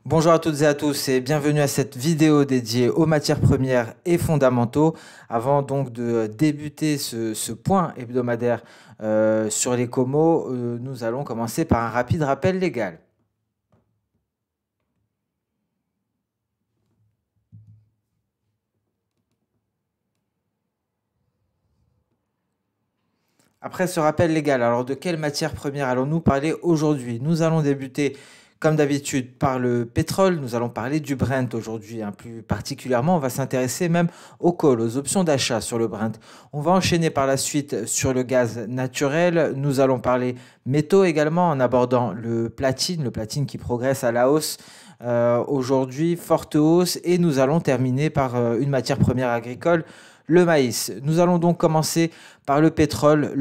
Bonjour à toutes et à tous et bienvenue à cette vidéo dédiée aux matières premières et fondamentaux. Avant donc de débuter ce point hebdomadaire sur les comos, nous allons commencer par un rapide rappel légal. Après ce rappel légal, alors de quelle matière première allons-nous parler aujourd'hui? Nous allons débuter, comme d'habitude, par le pétrole. Nous allons parler du Brent aujourd'hui, hein. Plus particulièrement, on va s'intéresser même au call, aux options d'achat sur le Brent. On va enchaîner par la suite sur le gaz naturel. Nous allons parler métaux également en abordant le platine qui progresse à la hausse. Aujourd'hui, forte hausse et nous allons terminer par une matière première agricole, le maïs. Nous allons donc commencer par le pétrole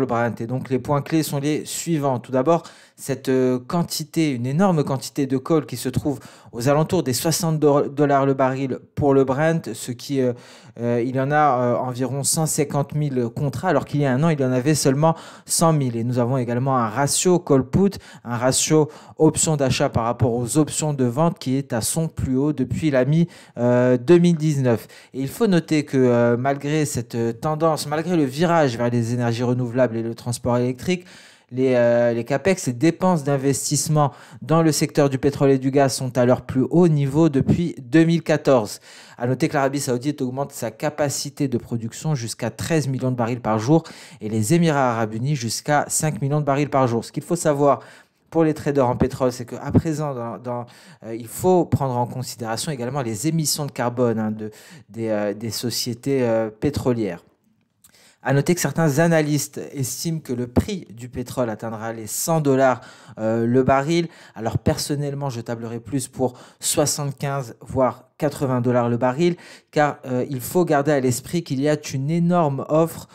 Brent. Et donc les points clés sont les suivants. Tout d'abord, cette quantité, une énorme quantité de colle qui se trouve aux alentours des 60 dollars le baril pour le Brent, il y en a environ 150 000 contrats, alors qu'il y a un an, il y en avait seulement 100 000. Et nous avons également un ratio call-put, un ratio option d'achat par rapport aux options de vente qui est à son plus haut depuis la mi-2019. Et il faut noter que malgré cette tendance, malgré le virage vers les énergies renouvelables et le transport électrique, les CAPEX, les dépenses d'investissement dans le secteur du pétrole et du gaz sont à leur plus haut niveau depuis 2014. À noter que l'Arabie Saoudite augmente sa capacité de production jusqu'à 13 millions de barils par jour et les Émirats Arabes Unis jusqu'à 5 millions de barils par jour. Ce qu'il faut savoir pour les traders en pétrole, c'est qu'à présent, il faut prendre en considération également les émissions de carbone, hein, des sociétés pétrolières. À noter que certains analystes estiment que le prix du pétrole atteindra les 100 dollars le baril. Alors personnellement, je tablerai plus pour 75 voire 80 dollars le baril, car il faut garder à l'esprit qu'il y a une énorme offre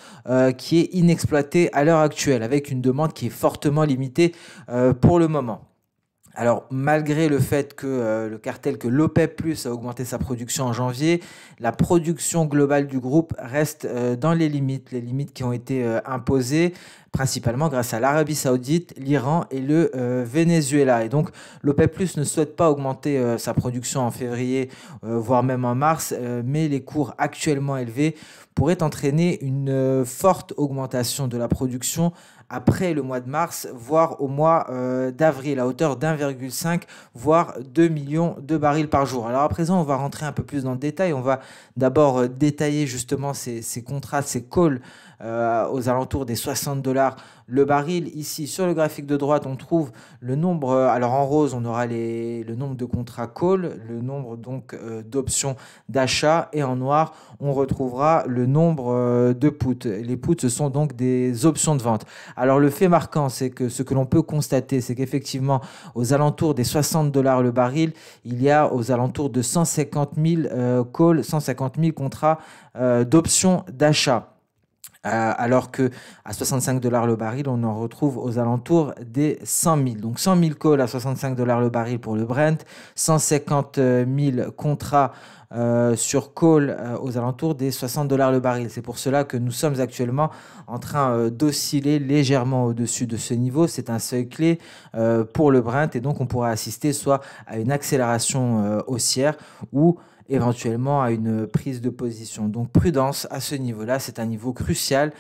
qui est inexploitée à l'heure actuelle, avec une demande qui est fortement limitée pour le moment. Alors, malgré le fait que le cartel, que l'OPEP+ a augmenté sa production en janvier, la production globale du groupe reste dans les limites qui ont été imposées, principalement grâce à l'Arabie Saoudite, l'Iran et le Venezuela. Et donc, l'OPEP+ ne souhaite pas augmenter sa production en février, voire même en mars, mais les cours actuellement élevés pourraient entraîner une forte augmentation de la production après le mois de mars, voire au mois d'avril, à hauteur d'1,5 voire 2 millions de barils par jour. Alors à présent, on va rentrer un peu plus dans le détail. On va d'abord détailler justement ces contrats, ces calls aux alentours des 60 dollars le baril. Ici, sur le graphique de droite, on trouve le nombre, alors en rose, on aura le nombre de contrats call, le nombre donc d'options d'achat, et en noir, on retrouvera le nombre de puts. Les puts, ce sont donc des options de vente. Alors le fait marquant, c'est que ce que l'on peut constater, c'est qu'effectivement, aux alentours des 60 dollars le baril, il y a aux alentours de 150 000 calls, 150 000 contrats d'options d'achat. Alors que à 65 dollars le baril, on en retrouve aux alentours des 100 000. Donc 100 000 calls à 65 dollars le baril pour le Brent, 150 000 contrats sur call aux alentours des 60 dollars le baril. C'est pour cela que nous sommes actuellement en train d'osciller légèrement au-dessus de ce niveau. C'est un seuil clé pour le Brent, et donc on pourra assister soit à une accélération haussière ou éventuellement à une prise de position. Donc prudence à ce niveau-là, c'est un niveau crucial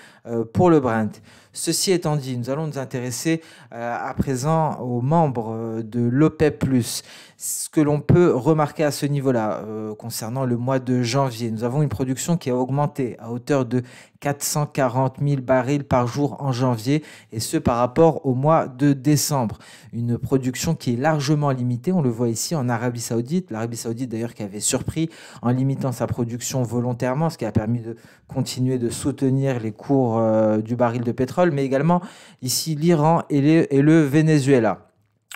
pour le Brent. Ceci étant dit, nous allons nous intéresser à présent aux membres de l'OPEP+. Ce que l'on peut remarquer à ce niveau-là, concernant le mois de janvier, nous avons une production qui a augmenté à hauteur de 440 000 barils par jour en janvier, et ce par rapport au mois de décembre. Une production qui est largement limitée, on le voit ici en Arabie Saoudite. L'Arabie Saoudite d'ailleurs qui avait surpris en limitant sa production volontairement, ce qui a permis de continuer de soutenir les cours du baril de pétrole, mais également ici l'Iran et le Venezuela.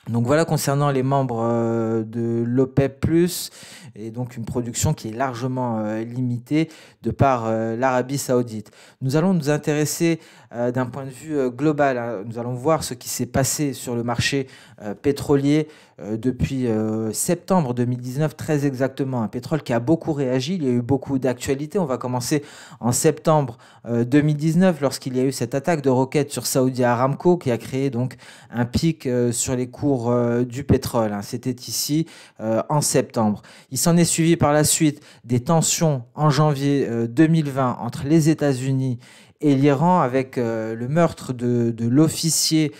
Donc voilà concernant les membres de l'OPEP+, et donc une production qui est largement limitée de par l'Arabie Saoudite. Nous allons nous intéresser d'un point de vue global, hein. Nous allons voir ce qui s'est passé sur le marché pétrolier depuis septembre 2019, très exactement. Un pétrole qui a beaucoup réagi, il y a eu beaucoup d'actualités. On va commencer en septembre 2019, lorsqu'il y a eu cette attaque de roquettes sur Saudi Aramco qui a créé donc un pic sur les cours cours du pétrole, hein. C'était ici en septembre. Il s'en est suivi par la suite des tensions en janvier 2020 entre les États-Unis et l'Iran avec le meurtre de l'officier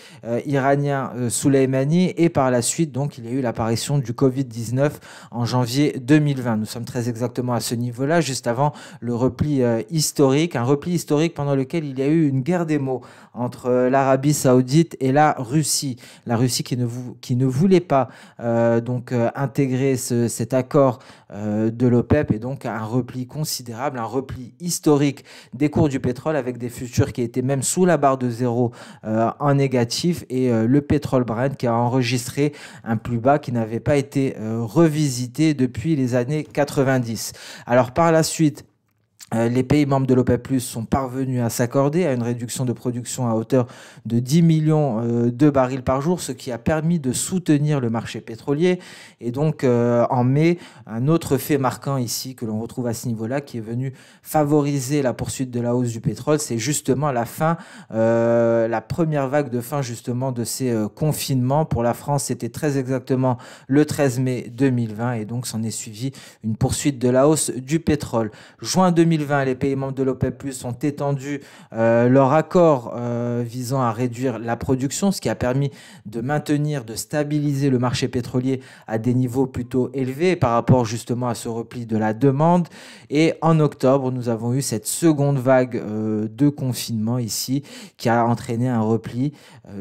iranien Soleimani, et par la suite donc il y a eu l'apparition du Covid-19 en janvier 2020. Nous sommes très exactement à ce niveau-là, juste avant le repli historique, un repli historique pendant lequel il y a eu une guerre des mots entre l'Arabie Saoudite et la Russie. La Russie qui ne voulait pas intégrer cet accord de l'OPEP, et donc un repli considérable, un repli historique des cours du pétrole avec des futurs qui étaient même sous la barre de zéro en négatif, et le pétrole Brent qui a enregistré un plus bas qui n'avait pas été revisité depuis les années 90. Alors par la suite, les pays membres de l'OPEP+ sont parvenus à s'accorder à une réduction de production à hauteur de 10 millions de barils par jour, ce qui a permis de soutenir le marché pétrolier. Et donc, en mai, un autre fait marquant ici que l'on retrouve à ce niveau-là, qui est venu favoriser la poursuite de la hausse du pétrole, c'est justement la fin, la première vague de fin justement de ces confinements. Pour la France, c'était très exactement le 13 mai 2020, et donc s'en est suivi une poursuite de la hausse du pétrole. Juin 2020, les pays membres de l'OPEP+ ont étendu leur accord visant à réduire la production, ce qui a permis de maintenir, de stabiliser le marché pétrolier à des niveaux plutôt élevés par rapport justement à ce repli de la demande. Et en octobre, nous avons eu cette seconde vague de confinement ici qui a entraîné un repli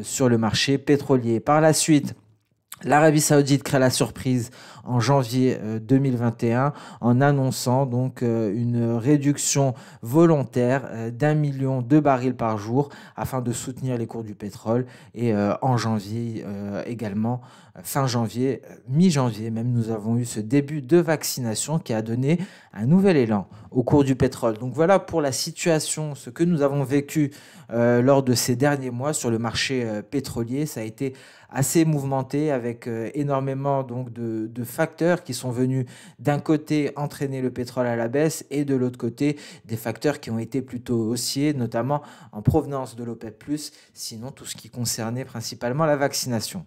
sur le marché pétrolier. Par la suite, l'Arabie Saoudite crée la surprise en janvier 2021 en annonçant donc une réduction volontaire d'1 million de barils par jour afin de soutenir les cours du pétrole. Et en janvier également, fin janvier, mi-janvier même, nous avons eu ce début de vaccination qui a donné un nouvel élan au cours du pétrole. Donc voilà pour la situation, ce que nous avons vécu lors de ces derniers mois sur le marché pétrolier. Ça a été assez mouvementé avec énormément donc de facteurs qui sont venus d'un côté entraîner le pétrole à la baisse, et de l'autre côté des facteurs qui ont été plutôt haussiers, notamment en provenance de l'OPEP+, sinon tout ce qui concernait principalement la vaccination.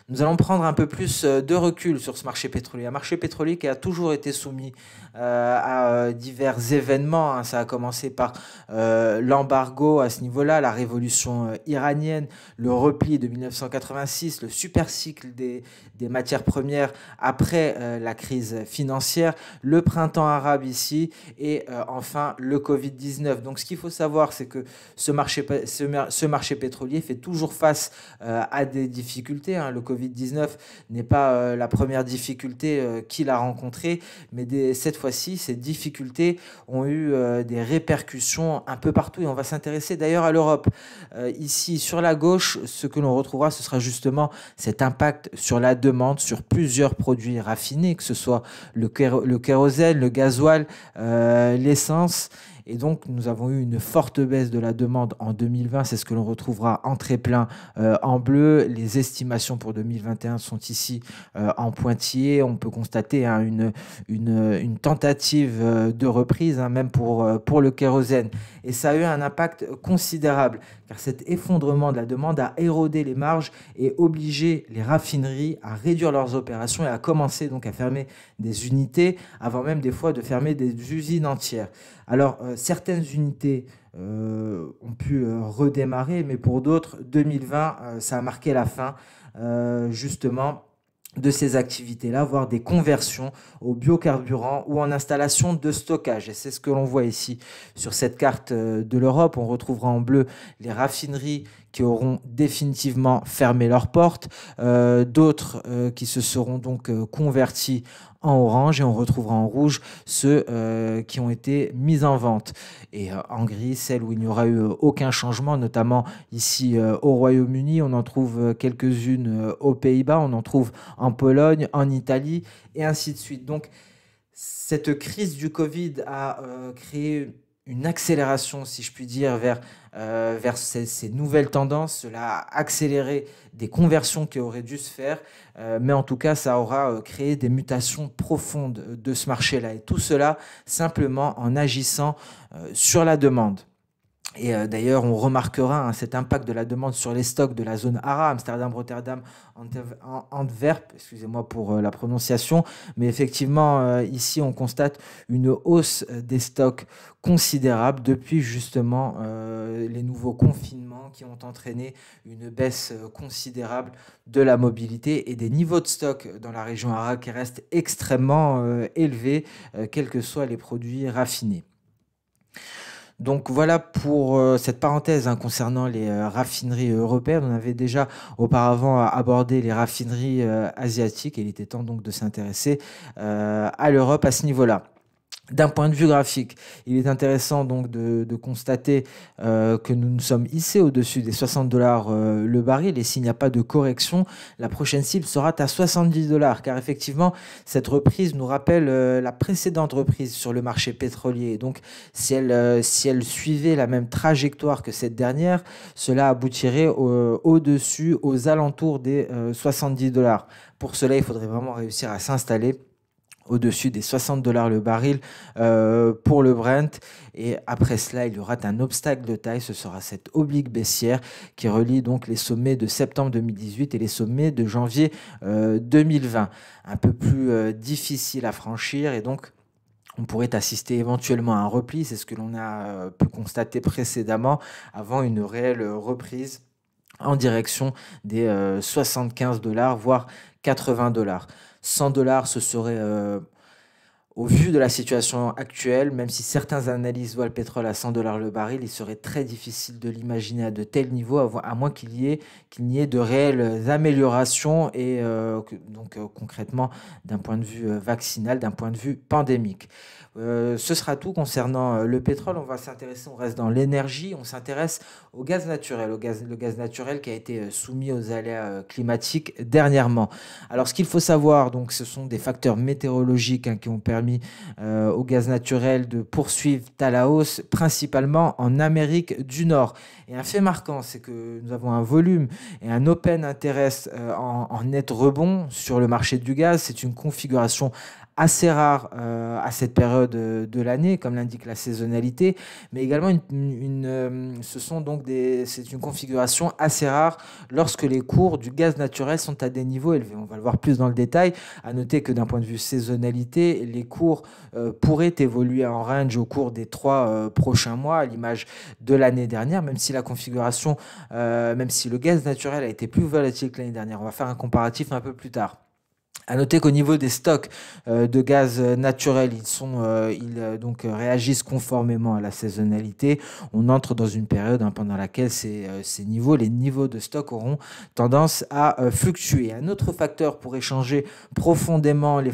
Nous allons prendre un peu plus de recul sur ce marché pétrolier. Un marché pétrolier qui a toujours été soumis à divers événements, hein. Ça a commencé par l'embargo à ce niveau-là, la révolution iranienne, le repli de 1986, le super cycle des matières premières après la crise financière, le printemps arabe ici, et enfin le Covid-19. Donc ce qu'il faut savoir, c'est que ce marché pétrolier fait toujours face à des difficultés, hein. Le Covid-19 n'est pas la première difficulté qu'il a rencontrée, mais cette fois-ci, ces difficultés ont eu des répercussions un peu partout, et on va s'intéresser d'ailleurs à l'Europe. Ici, sur la gauche, ce que l'on retrouvera, ce sera justement cet impact sur la demande, sur plusieurs produits raffinés, que ce soit le kérosène, le gasoil, l'essence. Et donc, nous avons eu une forte baisse de la demande en 2020. C'est ce que l'on retrouvera en très plein en bleu. Les estimations pour 2021 sont ici en pointillé. On peut constater hein, une tentative de reprise, hein, même pour le kérosène. Et ça a eu un impact considérable, car cet effondrement de la demande a érodé les marges et obligé les raffineries à réduire leurs opérations et à commencer donc à fermer des unités, avant même des fois de fermer des usines entières. Alors, certaines unités ont pu redémarrer, mais pour d'autres, 2020, ça a marqué la fin, justement, de ces activités-là, voire des conversions au biocarburant ou en installation de stockage. Et c'est ce que l'on voit ici sur cette carte de l'Europe. On retrouvera en bleu les raffineries qui auront définitivement fermé leurs portes, d'autres qui se seront donc convertis en orange, et on retrouvera en rouge ceux qui ont été mis en vente, et en gris celles où il n'y aura eu aucun changement, notamment ici au Royaume-Uni. On en trouve quelques-unes aux Pays-Bas, on en trouve en Pologne, en Italie, et ainsi de suite. Donc cette crise du Covid a créé une accélération, si je puis dire, vers ces nouvelles tendances. Cela a accéléré des conversions qui auraient dû se faire, mais en tout cas, ça aura créé des mutations profondes de ce marché-là. Et tout cela simplement en agissant sur la demande. Et d'ailleurs, on remarquera cet impact de la demande sur les stocks de la zone ARA, Amsterdam, Rotterdam, Antwerp, excusez-moi pour la prononciation, mais effectivement, ici, on constate une hausse des stocks considérable depuis justement les nouveaux confinements qui ont entraîné une baisse considérable de la mobilité et des niveaux de stock dans la région ARA qui restent extrêmement élevés, quels que soient les produits raffinés. Donc voilà pour cette parenthèse concernant les raffineries européennes. On avait déjà auparavant abordé les raffineries asiatiques et il était temps donc de s'intéresser à l'Europe à ce niveau-là. D'un point de vue graphique, il est intéressant donc de constater que nous nous sommes hissés au-dessus des 60 dollars le baril et s'il n'y a pas de correction, la prochaine cible sera à 70 dollars car effectivement cette reprise nous rappelle la précédente reprise sur le marché pétrolier. Donc si elle suivait la même trajectoire que cette dernière, cela aboutirait au-dessus, aux alentours des 70 dollars. Pour cela, il faudrait vraiment réussir à s'installer au-dessus des 60 dollars le baril pour le Brent. Et après cela, il y aura un obstacle de taille. Ce sera cette oblique baissière qui relie donc les sommets de septembre 2018 et les sommets de janvier 2020. Un peu plus difficile à franchir et donc on pourrait assister éventuellement à un repli. C'est ce que l'on a pu constater précédemment avant une réelle reprise en direction des 75 dollars, voire 80 dollars. 100 dollars, ce serait, au vu de la situation actuelle, même si certains analystes voient le pétrole à 100 dollars le baril, il serait très difficile de l'imaginer à de tels niveaux, à moins qu'il n'y ait de réelles améliorations et donc concrètement d'un point de vue vaccinal, d'un point de vue pandémique. Ce sera tout concernant le pétrole. On va s'intéresser, on reste dans l'énergie, on s'intéresse au gaz naturel, le gaz naturel qui a été soumis aux aléas climatiques dernièrement. Alors ce qu'il faut savoir, donc, ce sont des facteurs météorologiques qui ont permis au gaz naturel de poursuivre à la hausse, principalement en Amérique du Nord. Et un fait marquant, c'est que nous avons un volume et un open interest en net rebond sur le marché du gaz. C'est une configuration assez rare à cette période de l'année, comme l'indique la saisonnalité, mais également c'est une configuration assez rare lorsque les cours du gaz naturel sont à des niveaux élevés. On va le voir plus dans le détail. À noter que d'un point de vue saisonnalité, les cours pourraient évoluer en range au cours des 3 prochains mois, à l'image de l'année dernière, même si la configuration, même si le gaz naturel a été plus volatile que l'année dernière. On va faire un comparatif un peu plus tard. À noter qu'au niveau des stocks de gaz naturel, ils réagissent conformément à la saisonnalité. On entre dans une période pendant laquelle les niveaux de stock auront tendance à fluctuer. Un autre facteur pour échanger profondément les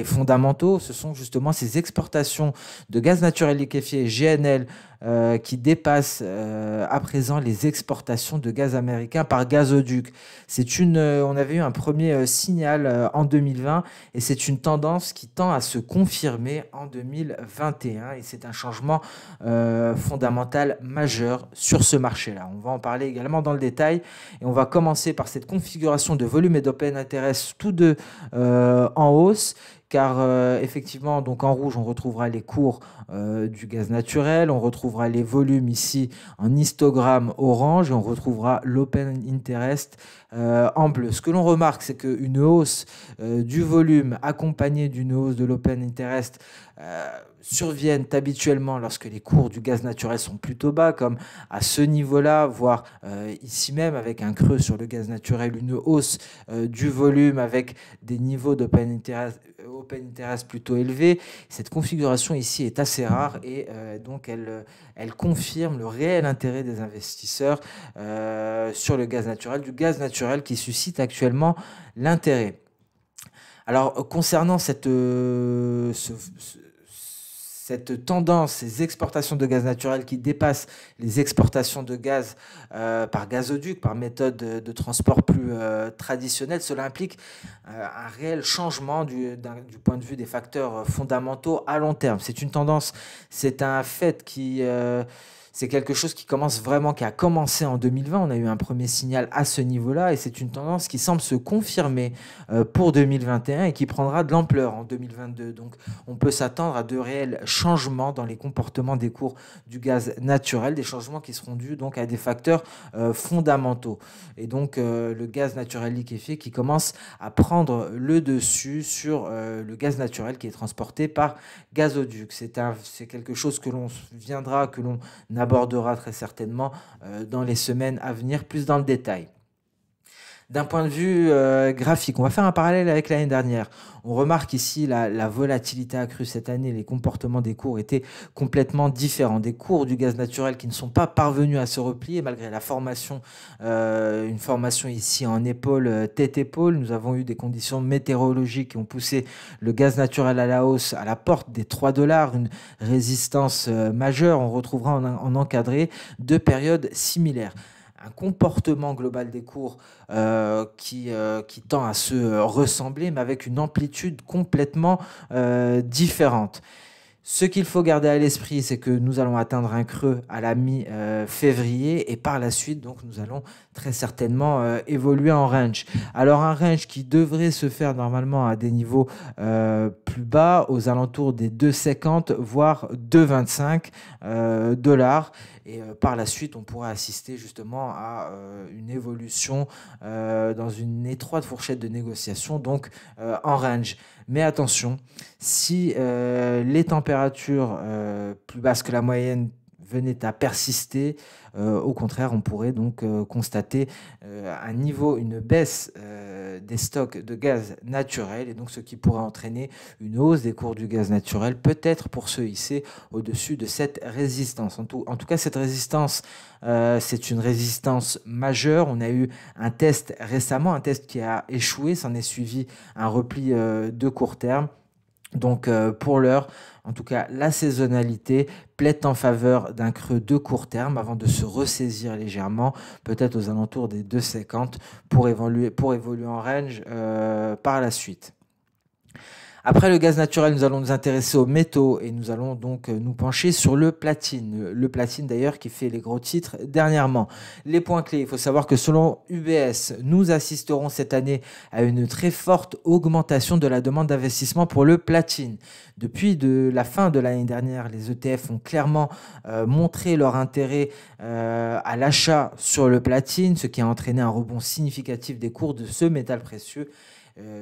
fondamentaux, ce sont justement ces exportations de gaz naturel liquéfié GNL qui dépassent à présent les exportations de gaz américain par gazoduc. On avait eu un premier signal en 2020 et c'est une tendance qui tend à se confirmer en 2021 et c'est un changement fondamental majeur sur ce marché-là. On va en parler également dans le détail et on va commencer par cette configuration de volume et d'open interest tous deux en hausse. Car effectivement, donc en rouge, on retrouvera les cours du gaz naturel, on retrouvera les volumes ici en histogramme orange et on retrouvera l'open interest en bleu. Ce que l'on remarque, c'est qu'une hausse du volume accompagnée d'une hausse de l'open interest surviennent habituellement lorsque les cours du gaz naturel sont plutôt bas, comme à ce niveau-là, voire ici même avec un creux sur le gaz naturel, une hausse du volume avec des niveaux d'open interest plutôt élevés. Cette configuration ici est assez rare et donc elle confirme le réel intérêt des investisseurs sur le gaz naturel, du gaz naturel qui suscite actuellement l'intérêt. Alors concernant cette tendance, ces exportations de gaz naturel qui dépassent les exportations de gaz par gazoduc, par méthode de transport plus traditionnelle, cela implique un réel changement du point de vue des facteurs fondamentaux à long terme. C'est une tendance, c'est un fait C'est quelque chose qui a commencé en 2020. On a eu un premier signal à ce niveau-là et c'est une tendance qui semble se confirmer pour 2021 et qui prendra de l'ampleur en 2022. Donc, on peut s'attendre à de réels changements dans les comportements des cours du gaz naturel, des changements qui seront dus donc à des facteurs fondamentaux. Et donc, le gaz naturel liquéfié qui commence à prendre le dessus sur le gaz naturel qui est transporté par gazoduc. C'est quelque chose que l'on abordera très certainement dans les semaines à venir, plus dans le détail. D'un point de vue graphique, on va faire un parallèle avec l'année dernière. On remarque ici la volatilité accrue cette année, les comportements des cours étaient complètement différents. Des cours du gaz naturel qui ne sont pas parvenus à se replier malgré la formation, une formation ici en épaule, tête-épaule. Nous avons eu des conditions météorologiques qui ont poussé le gaz naturel à la hausse à la porte des 3 $, une résistance majeure. On retrouvera en encadré 2 périodes similaires. Un comportement global des cours qui tend à se ressembler, mais avec une amplitude complètement différente. Ce qu'il faut garder à l'esprit, c'est que nous allons atteindre un creux à la mi-février et par la suite, donc, nous allons très certainement évoluer en range. Alors un range qui devrait se faire normalement à des niveaux plus bas, aux alentours des 2,50 voire 2,25 $. Et par la suite, on pourra assister justement à une évolution dans une étroite fourchette de négociation, donc en range. Mais attention, si les températures plus basses que la moyenne venaient à persister, au contraire, on pourrait donc constater une baisse des stocks de gaz naturel, et donc ce qui pourrait entraîner une hausse des cours du gaz naturel, peut-être pour se hisser au-dessus de cette résistance. En tout cas, cette résistance, c'est une résistance majeure. On a eu un test récemment, un test qui a échoué, s'en est suivi un repli de court terme. Donc pour l'heure, en tout cas, la saisonnalité plaide en faveur d'un creux de court terme avant de se ressaisir légèrement, peut-être aux alentours des 2,50 pour évoluer en range par la suite. Après le gaz naturel, nous allons nous intéresser aux métaux et nous allons donc nous pencher sur le platine. Le platine d'ailleurs qui fait les gros titres dernièrement. Les points clés, il faut savoir que selon UBS, nous assisterons cette année à une très forte augmentation de la demande d'investissement pour le platine. Depuis la fin de l'année dernière, les ETF ont clairement montré leur intérêt à l'achat sur le platine, ce qui a entraîné un rebond significatif des cours de ce métal précieux.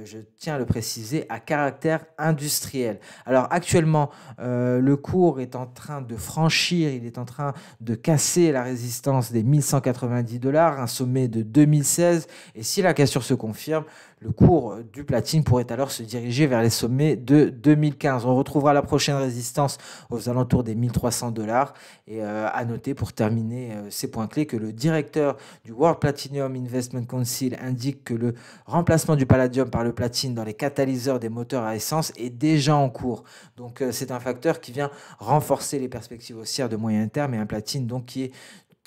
Je tiens à le préciser, à caractère industriel. Alors actuellement, le cours est en train de franchir, il est en train de casser la résistance des 1190 $, un sommet de 2016. Et si la cassure se confirme, le cours du platine pourrait alors se diriger vers les sommets de 2015. On retrouvera la prochaine résistance aux alentours des 1300 $. Et à noter pour terminer ces points clés que le directeur du World Platinum Investment Council indique que le remplacement du palladium par le platine dans les catalyseurs des moteurs à essence est déjà en cours. Donc c'est un facteur qui vient renforcer les perspectives haussières de moyen terme, et un platine donc qui est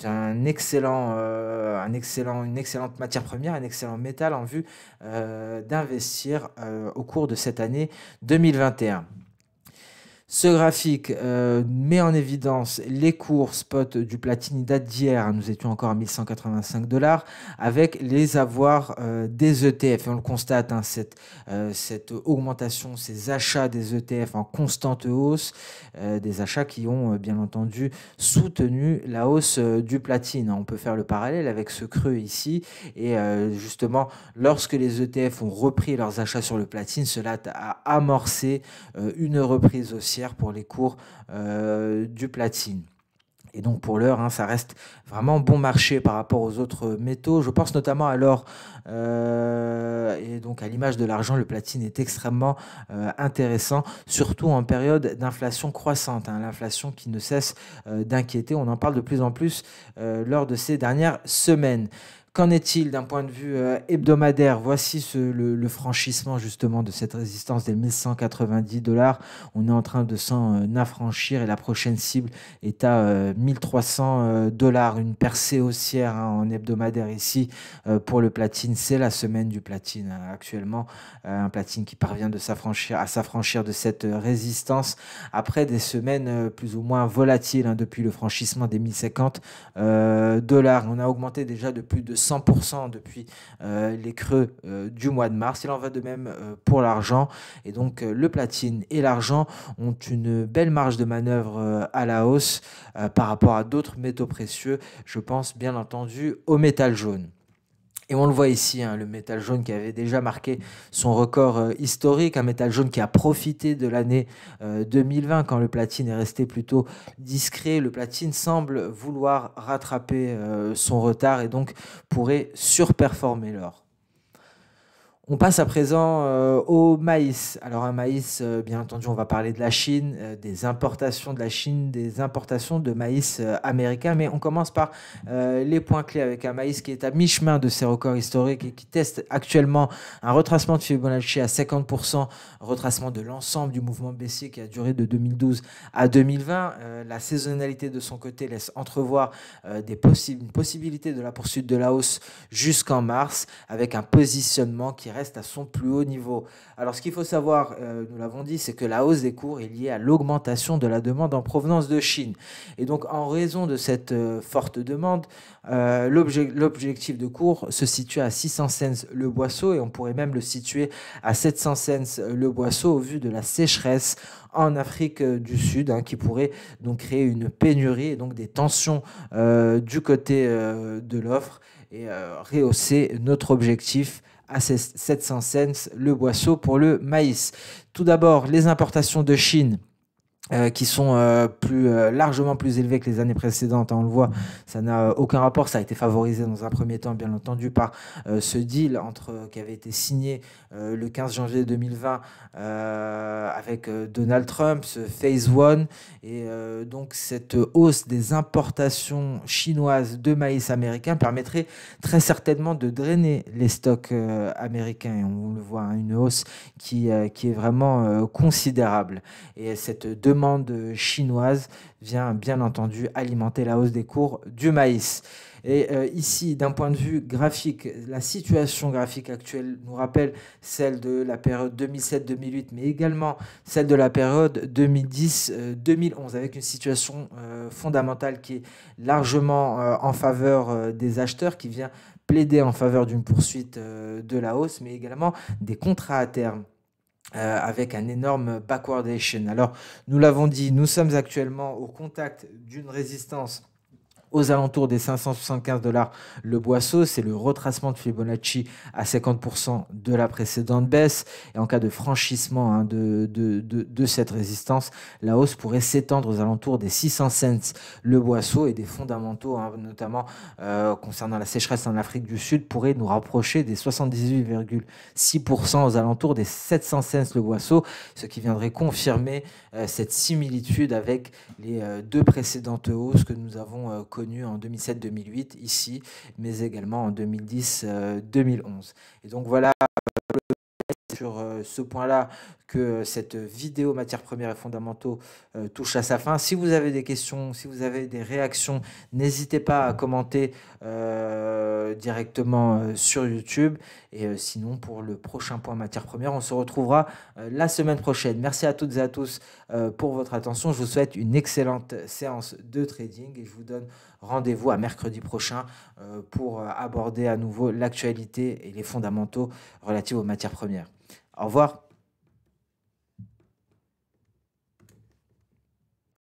une excellente matière première, un excellent métal en vue d'investir au cours de cette année 2021. Ce graphique met en évidence les cours spot du platine. Il date d'hier, nous étions encore à 1185 $, avec les avoirs des ETF. Et on le constate, cette augmentation, ces achats des ETF en constante hausse, des achats qui ont bien entendu soutenu la hausse du platine. On peut faire le parallèle avec ce creux ici, et justement, lorsque les ETF ont repris leurs achats sur le platine, cela a amorcé une reprise haussière pour les cours du platine. Et donc pour l'heure, ça reste vraiment bon marché par rapport aux autres métaux. Je pense notamment à l'or et donc à l'image de l'argent, le platine est extrêmement intéressant, surtout en période d'inflation croissante, l'inflation qui ne cesse d'inquiéter. On en parle de plus en plus lors de ces dernières semaines. Qu'en est-il d'un point de vue hebdomadaire? Voici le franchissement justement de cette résistance des 1190 $. On est en train de s'en affranchir et la prochaine cible est à 1300 $. Une percée haussière hein, en hebdomadaire ici pour le platine. C'est la semaine du platine hein, actuellement. Un platine qui parvient à s'affranchir de cette résistance après des semaines plus ou moins volatiles hein, depuis le franchissement des 1050 $. On a augmenté déjà de plus de 100% depuis les creux du mois de mars. Il en va de même pour l'argent. Et donc le platine et l'argent ont une belle marge de manœuvre à la hausse par rapport à d'autres métaux précieux. Je pense bien entendu au métal jaune. Et on le voit ici, hein, le métal jaune qui avait déjà marqué son record historique, un métal jaune qui a profité de l'année 2020 quand le platine est resté plutôt discret. Le platine semble vouloir rattraper son retard et donc pourrait surperformer l'or. On passe à présent au maïs. Alors un maïs, bien entendu, on va parler de la Chine, des importations de la Chine, des importations de maïs américain, mais on commence par les points clés avec un maïs qui est à mi-chemin de ses records historiques et qui teste actuellement un retracement de Fibonacci à 50%, retracement de l'ensemble du mouvement baissier qui a duré de 2012 à 2020. La saisonnalité de son côté laisse entrevoir une possibilité de la poursuite de la hausse jusqu'en mars avec un positionnement qui reste à son plus haut niveau. Alors ce qu'il faut savoir, nous l'avons dit, c'est que la hausse des cours est liée à l'augmentation de la demande en provenance de Chine. Et donc en raison de cette forte demande, l'objectif de cours se situe à 600 cents le boisseau et on pourrait même le situer à 700 cents le boisseau au vu de la sécheresse en Afrique du Sud hein, qui pourrait donc créer une pénurie et donc des tensions du côté de l'offre et rehausser notre objectif à 700 cents le boisseau pour le maïs. Tout d'abord, les importations de Chine qui sont largement plus élevés que les années précédentes. Hein, on le voit, ça n'a aucun rapport. Ça a été favorisé dans un premier temps, bien entendu, par ce deal qui avait été signé le 15 janvier 2020 avec Donald Trump, ce Phase One. Et donc, cette hausse des importations chinoises de maïs américain permettrait très certainement de drainer les stocks américains. Et on le voit, hein, une hausse qui est vraiment considérable. Et cette demande chinoise vient bien entendu alimenter la hausse des cours du maïs. Et ici, d'un point de vue graphique, la situation graphique actuelle nous rappelle celle de la période 2007-2008, mais également celle de la période 2010-2011, avec une situation fondamentale qui est largement en faveur des acheteurs, qui vient plaider en faveur d'une poursuite de la hausse, mais également des contrats à terme. Avec un énorme backwardation. Alors, nous l'avons dit, nous sommes actuellement au contact d'une résistance aux alentours des 575 $ le boisseau. C'est le retracement de Fibonacci à 50% de la précédente baisse. Et en cas de franchissement hein, de cette résistance, la hausse pourrait s'étendre aux alentours des 600 cents le boisseau et des fondamentaux, hein, notamment concernant la sécheresse en Afrique du Sud, pourraient nous rapprocher des 78,6% aux alentours des 700 cents le boisseau, ce qui viendrait confirmer cette similitude avec les deux précédentes hausses que nous avons connu en 2007-2008 ici, mais également en 2010-2011. Et donc voilà sur ce point-là que cette vidéo matières premières et fondamentaux touche à sa fin. Si vous avez des questions, si vous avez des réactions, n'hésitez pas à commenter directement sur YouTube. Et sinon, pour le prochain point matières premières, on se retrouvera la semaine prochaine. Merci à toutes et à tous pour votre attention. Je vous souhaite une excellente séance de trading et je vous donne rendez-vous à mercredi prochain pour aborder à nouveau l'actualité et les fondamentaux relatifs aux matières premières. Au revoir.